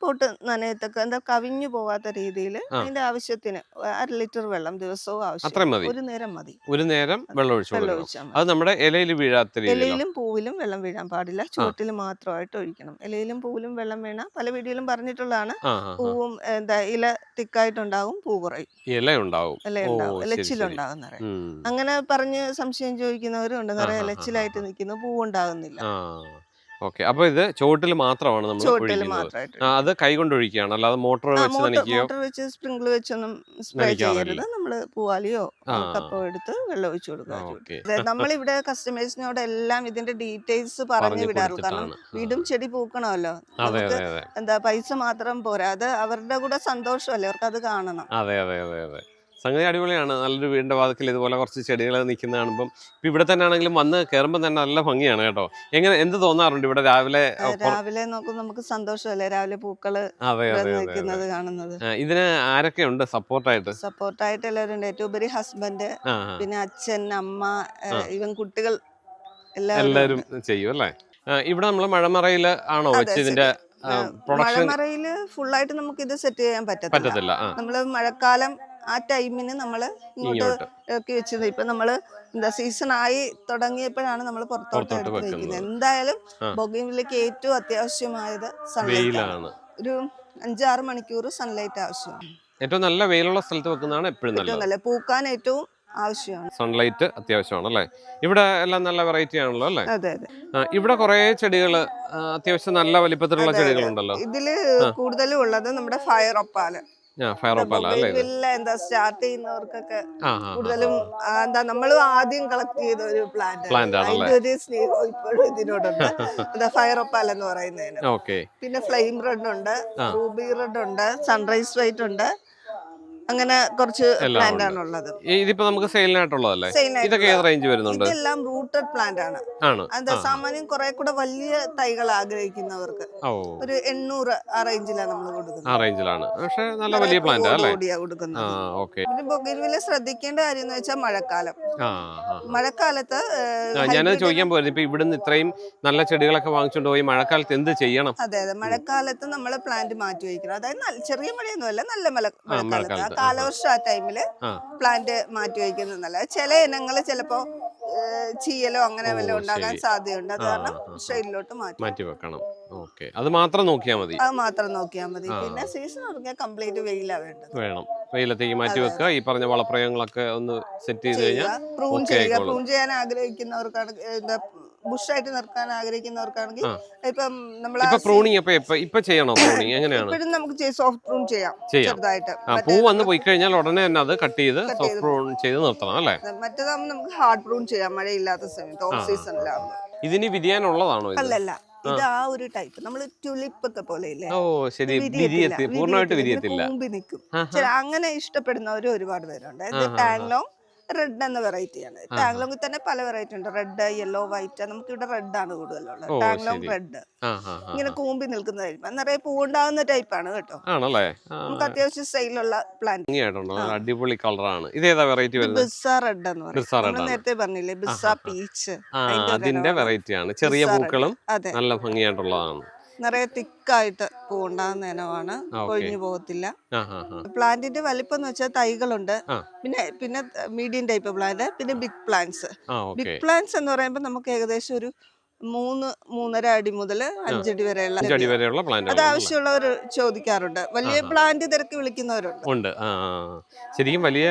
പോട്ട് നനയത്തൊക്കെ കവിഞ്ഞു പോകാത്ത രീതിയിൽ ആ, അതിന്റെ ആവശ്യത്തിന് 1/2 ലിറ്റർ വെള്ളം ദിവസവും അത്രയും ആവശ്യമാണ്. മതി. ഒരു നേരം മതി, ഒരു നേരം വെള്ളം ഒഴിച്ചു വെള്ളം കൊടുക്കണം. ഒഴിച്ചാൽ അത് മതി. നമ്മുടെ ഇലയിൽ വീഴാത്ത രീതിയിലോ? ഇലയിലും പൂവിലും വെള്ളം വീഴാൻ പാടില്ല, ആ, ചുവട്ടിൽ മാത്രമായിട്ട് ഒഴിക്കണം. ഇലയിലും പൂവിലും വെള്ളം വീണ പല വീഡിയോയിലും പറഞ്ഞിട്ടുള്ളതാണ്. ആ, ആ, ആ. പൂവും ഇല തിക്കായിട്ടുണ്ടാവും, പൂ കുറയും, ഇല ഉണ്ടാവും. ഓ, ഇലയുണ്ടാവും, ശരി ശരി. ഇലച്ചിലുണ്ടാകും നിറയെ. ഉം. അങ്ങനെ പറഞ്ഞ് സംശയം ചോദിക്കുന്നവരും ഉണ്ട്, ആ, നിറയെ ആ, ആ, ആ, ഇലച്ചിലായിട്ട് ആ. നിൽക്കുന്നു, പൂവുണ്ടാകുന്നില്ല. ആ, ഓക്കെ, അപ്പൊ ഇത് ചോട്ടിൽ മാത്രമാണ് നമ്മൾ ചുവട്ടിൽ ഒഴിക്കുന്നത്. മാത്രമായിട്ട് അത് ഒഴിക്കണം. കൈ കൊണ്ട് ഒഴിക്കുകയാണ്, അല്ലാതെ മോട്ടോർ വെച്ച് നനയ്ക്കുകയോ മോട്ടർ വെച്ച് സ്പ്രിംഗിൾ വെച്ചൊന്നും സ്പ്രേ നനയ്ക്കാറില്ല. ചെയ്യരുത്. നമ്മൾ പൂവാലിയോ ആ, കപ്പോ എടുത്ത് വെള്ളം ഒഴിച്ചു കൊടുക്കുക ഓക്കെ. ചുവട്ടിൽ. നമ്മളിവിടെ കസ്റ്റമേഴ്സിനോട് എല്ലാം ഇതിന്റെ ഡീറ്റെയിൽസ് പറഞ്ഞു പറഞ്ഞു വിടാറുള്ളൂ. കാരണം കൊടുത്തിട്ടാണ്. വീടും ചെടി പൂക്കണമല്ലോ. അതെ നമുക്ക് അതെ അതെ പൈസ മാത്രം പോരാ, അത് അവരുടെ കൂടെ സന്തോഷമല്ലേ, അവർക്ക് അത് കാണണം. അതെ അതെ അതെ അതെ. സംഗതി അടിപൊളിയാണ്. നല്ലൊരു വീടിന്റെ വാതിക്കൽ ഇതുപോലെ കുറച്ച് ചെടികൾ നിൽക്കുന്ന കാണുമ്പം ഇപ്പം ഇവിടെ തന്നെ ആണെങ്കിലും വന്ന് കയറുമ്പോൾ തന്നെ നല്ല ഭംഗിയാണ് കേട്ടോ. എന്ത് തോന്നാറുണ്ട് ഇവിടെ രാവിലെ? രാവിലെ നോക്കുമ്പോൾ നമുക്ക് സന്തോഷമല്ലേ, രാവിലെ പൂക്കള് അതെ അതെ അതെ നിൽക്കുന്നത് കാണുന്നത്. ഇതിന് ആരൊക്കെ ഉണ്ട് സപ്പോർട്ടായിട്ട്? സപ്പോർട്ടായിട്ട് എല്ലാവരും ഉണ്ട്. ഏറ്റവും ഉപരി ഹസ്ബൻഡ്, ആ, പിന്നെ അച്ഛൻ, അമ്മ, ആ. ഇവൻ കുട്ടികൾ എല്ലാവരും എല്ലാവരും ഉണ്ട്. ചെയ്യും അല്ലേ? ഇവിടെ നമ്മൾ മഴമറയിൽ ആണോ അതെ, വെച്ച് ഇതിന്റെ പ്രൊഡക്ഷൻ? മഴമറയില് ഫുള്ളായിട്ട് നമുക്ക് ഇത് സെറ്റ് ചെയ്യാൻ പറ്റത്തില്ല. പറ്റത്തില്ല. ആ, നമ്മള് മഴക്കാലം ആ ടൈമിന് നമ്മള് ഇങ്ങോട്ട് ഇങ്ങോട്ട് ഇറക്കി വെച്ചത്. ഇപ്പൊ നമ്മള് സീസൺ ആയി തുടങ്ങിയപ്പോഴാണ് നമ്മൾ പുറത്തോട്ട് പുറത്തോട്ട് എടുത്ത് വെക്കുന്നത്. വെക്കുന്നത്. എന്തായാലും ആ, ബൊഗൈൻവില്ലയ്ക്ക് ഏറ്റവും അത്യാവശ്യമായത് സൺലൈറ്റ് ആണ്. വെയിലാണ്. ഒരു 5-6 മണിക്കൂർ സൺലൈറ്റ് ആവശ്യമാണ്. ഏറ്റവും നല്ല വെയിലുള്ള സ്ഥലത്ത് വെക്കുന്നതാണ് എപ്പോഴും ഏറ്റവും നല്ലത്. നല്ല പൂക്കാൻ ഏറ്റവും ആവശ്യമാണ്. സൺലൈറ്റ് അത്യാവശ്യമാണ് അല്ലേ? ഇവിടെ എല്ലാം നല്ല വെറൈറ്റി ആണല്ലോ അല്ലേ? അതെ അതെ ഇവിടെ കുറേ ചെടികൾ, അത്യാവശ്യം നല്ല വലിപ്പത്തിലുള്ള അതെ അതെ. ചെടികളുണ്ടല്ലോ. ഇതില് ആ, കൂടുതലും ഉള്ളത് നമ്മുടെ ഫയർ ഒപ്പാല്. ഫയറോപ്പല്ല അല്ലേ ഇത്? ബൊഗൈൻവില്ല സ്റ്റാർട്ട് ചെയ്യുന്നവർക്കൊക്കെ ആ, ആ, ആ. കൂടുതലും നമ്മൾ ആദ്യം കളക്ട് ചെയ്ത ഒരു പ്ലാന്റ് പ്ലാന്റ് ആണല്ലേ? അതിന്റെ ഒരു സ്നേഹം ഇപ്പോഴും ഇതിനോടുണ്ട്. ഫയർ ഒപ്പാൽ എന്ന് പറയുന്നതിന്. ഓക്കെ. പിന്നെ ഫ്ലെയിം റെഡ് ഉണ്ട്, ആ, റൂബി റെഡ് ഉണ്ട്, സൺറൈസ് വൈറ്റ് ഉണ്ട്, അങ്ങനെ കുറച്ച് എല്ലാം പ്ലാന്റ് ഉണ്ട്. ആണുള്ളത്. ഇതിപ്പോ നമുക്ക് സെയിലിനായിട്ടുള്ളതല്ലേ? ഇതൊക്കെ ഏത് റേഞ്ച് വരുന്നുണ്ട്? ഇതെല്ലാം റൂട്ടഡ് പ്ലാന്റ് ആണ്. ആണ്. എന്താ സാമാന്യം കുറെ കൂടെ വലിയ തൈകൾ ആഗ്രഹിക്കുന്നവർക്ക് ഓ, ഒരു 800 ആ റേഞ്ചിലാണ് നമ്മൾ ആ കൊടുക്കുന്നത്. റേഞ്ചിലാണ്. പക്ഷെ നല്ല വലിയ പ്ലാന്റ് അല്ലേ? ഓടിയാ ആ, കൊടുക്കുന്നത്. ഓക്കെ. പിന്നെ ബൊഗെയിൻവില്ല ശ്രദ്ധിക്കേണ്ട കാര്യം എന്ന് വെച്ചാൽ മഴക്കാലം. ആ, ആ. മഴക്കാലത്ത് ഞാനത് ചോദിക്കാൻ പോയിരുന്നു. ഇപ്പൊ ഇവിടുന്ന് ഇത്രയും നല്ല ചെടികളൊക്കെ വാങ്ങിച്ചുകൊണ്ട് പോയി മഴക്കാലത്ത് എന്ത് ചെയ്യണം? അതെ അതെ, മഴക്കാലത്ത് നമ്മൾ പ്ലാന്റ് മാറ്റി വയ്ക്കണം. അതായത് ചെറിയ മഴയൊന്നുമല്ല, നല്ല മഴക്കാലത്ത് ആ കാലവർഷ ആ ടൈമില് പ്ലാന്റ് മാറ്റി വയ്ക്കുന്നത് നല്ലത്. ചില ഇനങ്ങൾ ചിലപ്പോ ചീയലോ അങ്ങനെ വല്ലതും ഉണ്ടാകാൻ സാധ്യതയുണ്ട്. അത് കാരണം ഷെയ്ഡിലോട്ട് മാറ്റി വെക്കണം. ഓക്കെ, അത് മാത്രം നോക്കിയാൽ മതി. അത് മാത്രം നോക്കിയാൽ മതി. പിന്നെ സീസൺ തുടങ്ങിയാൽ കംപ്ലീറ്റ് വെയിലാണ് വേണ്ടത്. വേണം, വെയിലത്തേക്ക് മാറ്റി വെക്കുക. ഈ പറഞ്ഞ വളപ്രയോഗങ്ങളൊക്കെ ഒന്ന് സെറ്റ് ചെയ്ത് കഴിഞ്ഞാൽ പ്രൂൺ ചെയ്യുക. പ്രൂൺ ചെയ്യാൻ ആഗ്രഹിക്കുന്നവർക്കാണ്, ബുഷായിട്ട് നിർത്താൻ ആഗ്രഹിക്കുന്നവർക്കാണെങ്കിൽ ഇപ്പം നമ്മൾ പ്രൂണിങ് ഇപ്പൊ ചെയ്യണോ? പ്രൂണിങ് എങ്ങനെയാണ്? ഇപ്പോഴും നമുക്ക് സോഫ്റ്റ് പ്രൂൺ ചെയ്യാം ചെറുതായിട്ട്. പൂ വന്ന് പോയി കഴിഞ്ഞാൽ ഉടനെ തന്നെ അത് കട്ട് ചെയ്ത് സോഫ്റ്റ് പ്രൂൺ ചെയ്ത് നിർത്തണം അല്ലേ? മറ്റേതാകുമ്പോൾ നമുക്ക് ഹാർഡ് പ്രൂൺ ചെയ്യാം മഴയില്ലാത്ത സമയത്ത്, ഓഫ് സീസണിലാകുമ്പോൾ. ഇതിന് വിരിയാനുള്ളതാണോ? അല്ലല്ല, ഇത് ആ ഒരു ടൈപ്പ് നമ്മൾ ട്യൂലിപ്പ് ഒക്കെ പോലെ ഇല്ലേ? ഓ ശരി, പൂർണ്ണമായിട്ട് വിരിയത്തില്ല, കൂമ്പി നിൽക്കും. അങ്ങനെ ഇഷ്ടപ്പെടുന്നവര് ഒരുപാട് പേരുണ്ട്. ടാങ്ലോങ് റെഡ് എന്ന വെറൈറ്റിയാണ്. ടാങ്ലോങ്ങിൽ തന്നെ പല വെറൈറ്റി ഉണ്ട്. Red, yellow, white. നമുക്ക് ഇവിടെ റെഡ് ആണ് കൂടുതലുള്ളത്. ടാങ്ലോങ് റെഡ് ഇങ്ങനെ കൂമ്പി നിൽക്കുന്നതായിരിക്കും. നിറയെ പൂവുണ്ടാകുന്ന ടൈപ്പാണ് കേട്ടോ. ആണല്ലേ? നമുക്ക് അത്യാവശ്യം സ്റ്റൈലുള്ള പ്ലാന്റ്. അടിപൊളി കളറാണ്. ഇത് ഏതാ വെറൈറ്റി വരുന്നത്? ബിസ്സ റെഡ് എന്ന് പറയും. നേരത്തെ പറഞ്ഞില്ലേ ബിസ്സ പീച്ച്, അതിന്റെ വെറൈറ്റി ആണ്. ചെറിയ പൂക്കളും നല്ല ഭംഗിയായിട്ടുള്ളതാണ്. നിറയെ തിക്കായിട്ട് പൂവുണ്ടാകുന്ന ഇനമാണ്, കൊഴിഞ്ഞു പോകത്തില്ല. പ്ലാന്റിന്റെ വലിപ്പം എന്ന് വെച്ചാൽ തൈകളുണ്ട്, പിന്നെ മീഡിയം ടൈപ്പ് പ്ലാന്റ്, പിന്നെ ബിഗ് പ്ലാന്റ്സ്. ബിഗ് പ്ലാന്റ്സ് എന്ന് പറയുമ്പോൾ നമുക്ക് ഏകദേശം ഒരു 3-3.5 അടി മുതൽ 5 അടി വരെയുള്ള അത് ആവശ്യമുള്ളവർ ചോദിക്കാറുണ്ട്. വലിയ പ്ലാന്റ് തിരക്കി വിളിക്കുന്നവരുണ്ട്. ശരിക്കും വലിയ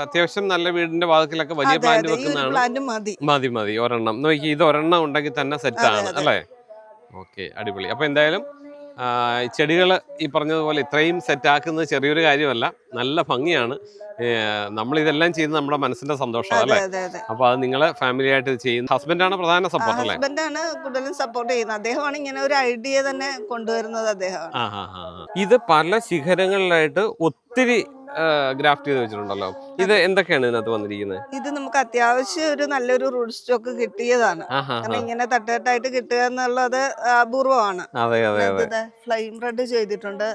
അത്യാവശ്യം നല്ല വീടിന്റെ വാതിക്കലൊക്കെ വലിയ പ്ലാന്റ് വെക്കുന്നതാണ്. മതി ഒരെണ്ണം നോക്കി. ഇത് ഒരെണ്ണം ഉണ്ടെങ്കിൽ തന്നെ സെറ്റ് ആണ് അല്ലേ? ഓക്കെ, അടിപൊളി. അപ്പൊ എന്തായാലും ചെടികൾ ഈ പറഞ്ഞതുപോലെ ഇത്രയും സെറ്റ് ആക്കുന്നത് ചെറിയൊരു കാര്യമല്ല, നല്ല ഭംഗിയാണ്. നമ്മളിതെല്ലാം ചെയ്യുന്നത് നമ്മുടെ മനസ്സിന്റെ സന്തോഷമാണ് അല്ലേ? അപ്പൊ അത് നിങ്ങള് ഫാമിലി ആയിട്ട് ചെയ്യുന്ന ഹസ്ബൻഡാണ് പ്രധാന സപ്പോർട്ട് അല്ലേ? ഹസ്ബൻഡാണ് കൂടുതലും സപ്പോർട്ട് ചെയ്യുന്നത്. അദ്ദേഹമാണ് ഇങ്ങനെ ഒരു ഐഡിയ തന്നെ കൊണ്ടുവരുന്നത്. അദ്ദേഹമാണ്. ഇത് പല ശിഖരങ്ങളിലായിട്ട് ഒത്തിരി ഗ്രാഫ്റ്റ് ചെയ്ത് വെച്ചിട്ടുണ്ടല്ലോ. ഇത് എന്തൊക്കെയാണ് ഇതിനകത്ത് വന്നിരിക്കുന്നത്? ഇത് നമുക്ക് അത്യാവശ്യം ഒരു നല്ലൊരു റൂട്ട് സ്റ്റോക്ക് കിട്ടിയതാണ്. കാരണം ഇങ്ങനെ തട്ടുകെട്ടായിട്ട് കിട്ടുക എന്നുള്ളത് അപൂർവമാണ്. ഫ്ലെയിം റെഡ് ചെയ്തിട്ടുണ്ട്.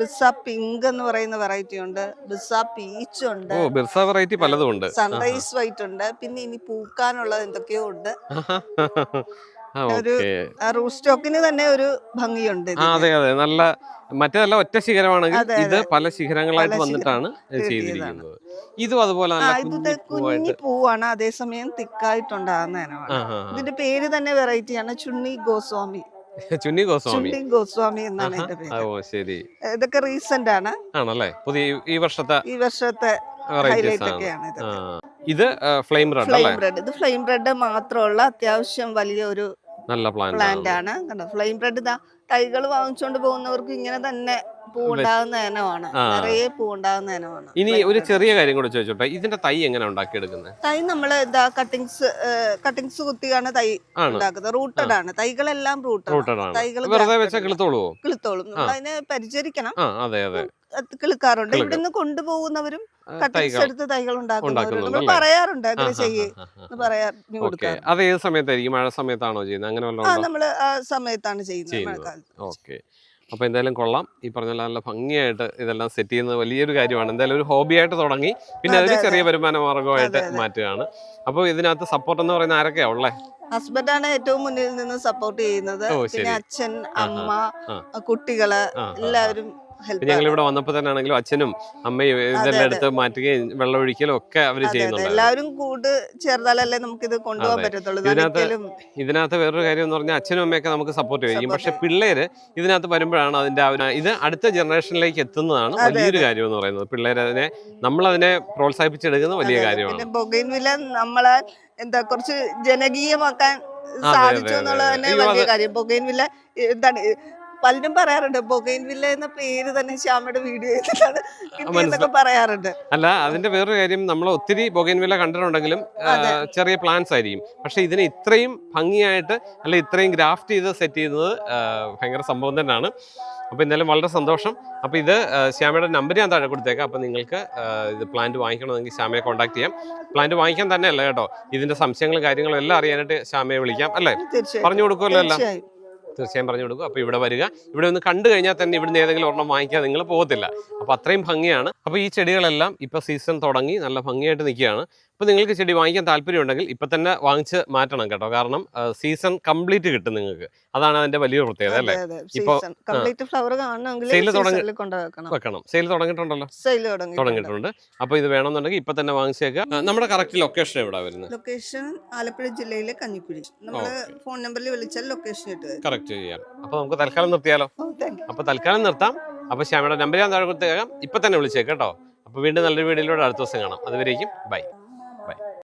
ബിസ്സ പിങ്ക് എന്ന് പറയുന്ന വെറൈറ്റി ഉണ്ട്. ബിസ്സ പീച്ച് ഉണ്ട്. ബിർസ വെറൈറ്റി പലതും ഉണ്ട്. സൺറൈസ് വൈറ്റ് ഉണ്ട്. പിന്നെ ഇനി പൂക്കാനുള്ളത് എന്തൊക്കെയോ ഉണ്ട്. ഒരു റൂട്ട് സ്റ്റോക്കിന് തന്നെ ഒരു ഭംഗിയുണ്ട്. അതെ, നല്ല മറ്റേതല്ല ഒറ്റ ശിഖരമാണെങ്കിൽ ഇത് പല ശിഖരങ്ങളായിട്ട് വന്നിട്ടാണ് ചെയ്തിരിക്കുന്നത്. ഇതും അതുപോലെ കുഞ്ഞി പൂവാണ്, അതേസമയം തിക്കായിട്ടുണ്ടാകുന്ന ഇനമാണ്. ഇതിന്റെ പേര് തന്നെ വെറൈറ്റിയാണ്, ചുണ്ണി ഗോസ്വാമി. ചുണ്ണി ഗോസ്വാമി എന്നാണ് എന്റെ പേര്. ഇതൊക്കെ റീസെന്റ് ആണ് ആണല്ലേ? പുതിയ ഈ വർഷത്തെ ഹൈലൈറ്റ് ഒക്കെയാണ് ഇത്. Flame red. ഇത് ഫ്ലെയിം റെഡ് മാത്രമുള്ള അത്യാവശ്യം വലിയ ഒരു നല്ല പ്ലാന്റ് ആണ്. ഫ്ലെയിം റെഡ് തൈകൾ വാങ്ങിച്ചുകൊണ്ട് പോകുന്നവർക്ക് ഇങ്ങനെ തന്നെ പൂവുണ്ടാകുന്ന ഇനമാണ്, നിറയെ പൂവുണ്ടാകുന്ന ഇനമാണ്. ഇനി ഒരു ചെറിയ കാര്യം കൂടെ ചോദിച്ചോട്ടെ, ഇതിന്റെ തൈ എങ്ങനെ ഉണ്ടാക്കിയെടുക്കുന്നത്? തൈ നമ്മള് കട്ടിങ്സ് കുത്തിയാണ് തൈ ഉണ്ടാക്കുന്നത്. റൂട്ടഡ് ആണ്, തൈകളെല്ലാം റൂട്ടഡ് ആണ്. തൈകൾ കിളുത്തോളും. നമ്മൾ അതിനെ പരിചരിക്കണം. കിളുക്കാറുണ്ട്. ഇവിടുന്ന് കൊണ്ടുപോകുന്നവരും കട്ടിങ്സ് എടുത്ത് തൈകൾ ഉണ്ടാക്കുന്നവരുണ്ട്. നമ്മൾ പറയാറുണ്ട് അങ്ങനെ ചെയ്യാൻ. അത് ഏത് സമയത്തായിരിക്കും? മഴ സമയത്താണോ ചെയ്യുന്നത്? അങ്ങനെ നമ്മള് ആ സമയത്താണ് ചെയ്യുന്നത്, മഴക്കാലത്ത്. ഓക്കെ. അപ്പോൾ എന്തായാലും കൊള്ളാം. ഈ പറഞ്ഞ നല്ല ഭംഗിയായിട്ട് ഇതെല്ലാം സെറ്റ് ചെയ്യുന്നത് വലിയൊരു കാര്യമാണ്. എന്തായാലും ഒരു ഹോബിയായിട്ട് തുടങ്ങി, പിന്നെ അതൊരു ചെറിയ വരുമാന മാർഗമായിട്ട് മാറ്റുകയാണ്. അപ്പോൾ ഇതിനകത്ത് സപ്പോർട്ട് എന്ന് പറയുന്ന ആരൊക്കെയാ ഉള്ളത്? ഹസ്ബൻഡാണ് ഏറ്റവും മുന്നിൽ നിന്ന് സപ്പോർട്ട് ചെയ്യുന്നത്. പിന്നെ അച്ഛൻ, അമ്മ, കുട്ടികള് എല്ലാവരും. ഞങ്ങൾ ഇവിടെ വന്നപ്പോൾ തന്നെ ആണെങ്കിലും അച്ഛനും അമ്മയും ഇതെല്ലാം എടുത്ത് മാറ്റുകയും വെള്ളം ഒഴിക്കലും ഒക്കെ അവര് ചെയ്യുന്നുണ്ട്. എല്ലാവരും കൂട് ചേർന്നാലല്ലേ നമുക്ക് ഇത് കൊണ്ടുപോകാൻ പറ്റത്തുള്ളൂ. ഇതിനകത്ത് വേറൊരു കാര്യം എന്ന് പറഞ്ഞാൽ അച്ഛനും അമ്മയൊക്കെ നമുക്ക് സപ്പോർട്ട് ചെയ്യും. പക്ഷെ പിള്ളേര് ഇതിനകത്ത് വരുമ്പോഴാണ് അതിന്റെ ഇത് അടുത്ത ജനറേഷനിലേക്ക് എത്തുന്നതാണ് വലിയൊരു കാര്യം എന്ന് പറയുന്നത്. പിള്ളേരതിനെ നമ്മളതിനെ പ്രോത്സാഹിപ്പിച്ചെടുക്കുന്ന വലിയ കാര്യമാണ്. പിന്നെ ബൊഗെയിൻവില്ല നമ്മളെ കുറച്ച് ജനകീയമാക്കാൻ സാധിച്ചു എന്നുള്ളത് തന്നെ വലിയ കാര്യം. ബൊഗെയിൻവില്ല എന്താണ് പലരും പറയാറുണ്ട്, ബൊഗെയിൻവില്ല എന്ന പേര് തന്നെ ശ്യാമയുടെ വീഡിയോ ചെയ്തിട്ടാണ് പറയാറുണ്ട്. അല്ല, അതിന്റെ വേറൊരു കാര്യം, നമ്മൾ ഒത്തിരി ബൊഗെയിൻവില്ല കണ്ടിട്ടുണ്ടെങ്കിലും ചെറിയ പ്ലാന്റ്സ് ആയിരിക്കും. പക്ഷെ ഇതിനെ ഇത്രയും ഭംഗിയായിട്ട് അല്ലെ ഇത്രയും ഗ്രാഫ്റ്റ് ചെയ്ത് സെറ്റ് ചെയ്യുന്നത് ഭയങ്കര സംഭവം തന്നെയാണ്. അപ്പോൾ എന്തായാലും വളരെ സന്തോഷം. അപ്പോൾ ഇത് ശ്യാമയുടെ നമ്പർ ഞാൻ താഴെ കൊടുത്തേക്കാം. അപ്പോൾ നിങ്ങൾക്ക് ഇത് പ്ലാന്റ് വാങ്ങിക്കണമെങ്കിൽ ശ്യാമയെ കോൺടാക്ട് ചെയ്യാം. പ്ലാന്റ് വാങ്ങിക്കാൻ തന്നെയല്ല കേട്ടോ, ഇതിന്റെ സംശയങ്ങളും കാര്യങ്ങളും എല്ലാം അറിയാനായിട്ട് ശ്യാമയെ വിളിക്കാം അല്ലേ? പറഞ്ഞു കൊടുക്കുമല്ലോ എല്ലാം, തീർച്ചയായും പറഞ്ഞു കൊടുക്കും. അപ്പോൾ ഇവിടെ വരിക, ഇവിടെ ഒന്ന് കണ്ടു കഴിഞ്ഞാൽ തന്നെ ഇവിടുന്ന് ഏതെങ്കിലും ഒരെണ്ണം വാങ്ങിക്കാൻ നിങ്ങൾ പോകത്തില്ല. അപ്പോൾ അത്രയും ഭംഗിയാണ്. അപ്പോൾ ഈ ചെടികളെല്ലാം ഇപ്പോൾ സീസൺ തുടങ്ങി നല്ല ഭംഗിയായിട്ട് നിൽക്കുകയാണ്. അപ്പോൾ നിങ്ങൾക്ക് ചെടി വാങ്ങിക്കാൻ താല്പര്യമുണ്ടെങ്കിൽ ഇപ്പം തന്നെ വാങ്ങിച്ച് മാറ്റണം കേട്ടോ, കാരണം സീസൺ കംപ്ലീറ്റ് കിട്ടും നിങ്ങൾക്ക്. അതാണ് അതിന്റെ വലിയൊരു പ്രത്യേകത അല്ലേ? ഇപ്പോൾ സെയിൽ വെക്കണം. സെയിൽ തുടങ്ങിയിട്ടുണ്ടല്ലോ? തുടങ്ങിയിട്ടുണ്ട്. അപ്പോൾ ഇത് വേണമെന്നുണ്ടെങ്കിൽ ഇപ്പം തന്നെ വാങ്ങിച്ചേക്കുക. നമ്മുടെ കറക്റ്റ് ലൊക്കേഷൻ എവിടെ വരുന്നത്? ലൊക്കേഷൻ ആലപ്പുഴ ജില്ലയിലെ കഞ്ഞിക്കുഴി. നമ്മുടെ ഫോൺ നമ്പറിൽ വിളിച്ചാൽ ലൊക്കേഷൻ കറക്റ്റ് ചെയ്യാം. അപ്പോൾ നമുക്ക് തൽക്കാലം നിർത്തിയാലോ? അപ്പോൾ തൽക്കാലം നിർത്താം. അപ്പോൾ ശ്യാമയുടെ നമ്പർ ഞാൻ താഴെ കൊടുത്തേക്കാം, ഇപ്പം തന്നെ വിളിച്ചേക്കാം കേട്ടോ. അപ്പോൾ വീണ്ടും നല്ലൊരു വീഡിയോയിലൂടെ അടുത്ത ദിവസം കാണാം. അതുവരേക്കും ബൈ.